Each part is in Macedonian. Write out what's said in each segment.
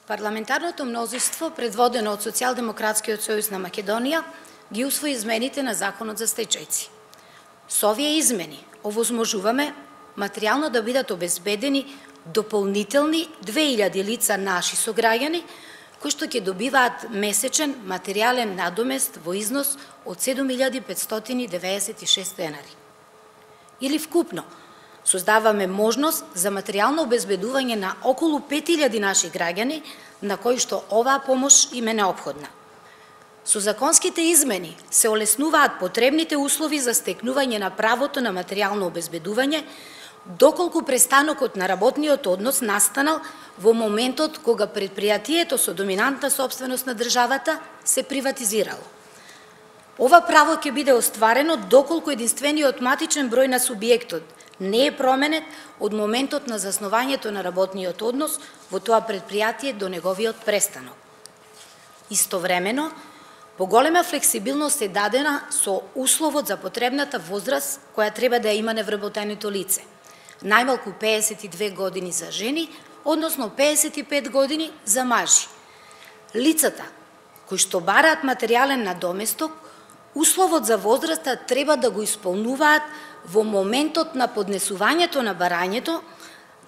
Парламентарното мнозинство, предводено од Социјалдемократскиот сојуз на Македонија, ги усвои измените на Законот за стечајци. Со овие измени овозможуваме материјално да бидат обезбедени дополнителни 2000 лица наши сограѓани, кои што ќе добиваат месечен материјален надомест во износ од 7596 денари. Или вкупно, создаваме можност за материјално обезбедување на околу 5000 наши граѓани, на кои што оваа помош им е неопходна. Со законските измени се олеснуваат потребните услови за стекнување на правото на материјално обезбедување, доколку престанокот на работниот однос настанал во моментот кога предпријатието со доминантна собственост на државата се приватизирало. Ова право ќе биде остварено доколку единствениот матичен број на субјектот не е променет од моментот на заснувањето на работниот однос во тоа предпријатие до неговиот престанок. Истовремено, поголема флексибилност е дадена со условот за потребната возраст која треба да ја има невработеното лице. Најмалку 52 години за жени, односно 55 години за мажи. Лицата кои што бараат материјален надоместок, условот за возраста треба да го исполнуваат во моментот на поднесувањето на барањето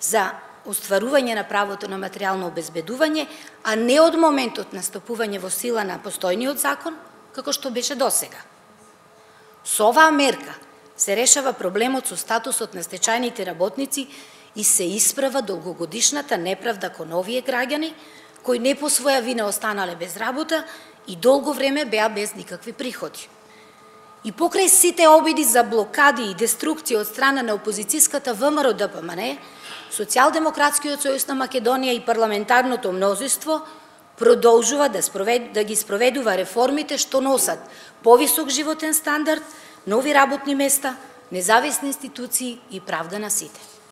за остварување на правото на материјално обезбедување, а не од моментот на стапување во сила на постојниот закон, како што беше досега. Со оваа мерка се решава проблемот со статусот на стечајните работници и се исправа долгогодишната неправда кон овие граѓани, кои не по своја вина останале без работа и долго време беа без никакви приходи. И покрај сите обиди за блокади и деструкција од страна на опозицијската ВМРО-ДПМН, Социјалдемократскиот сојуз на Македонија и парламентарното мнозинство продолжува да ги спроведува реформите што носат повисок животен стандард, нови работни места, независни институции и правда на сите.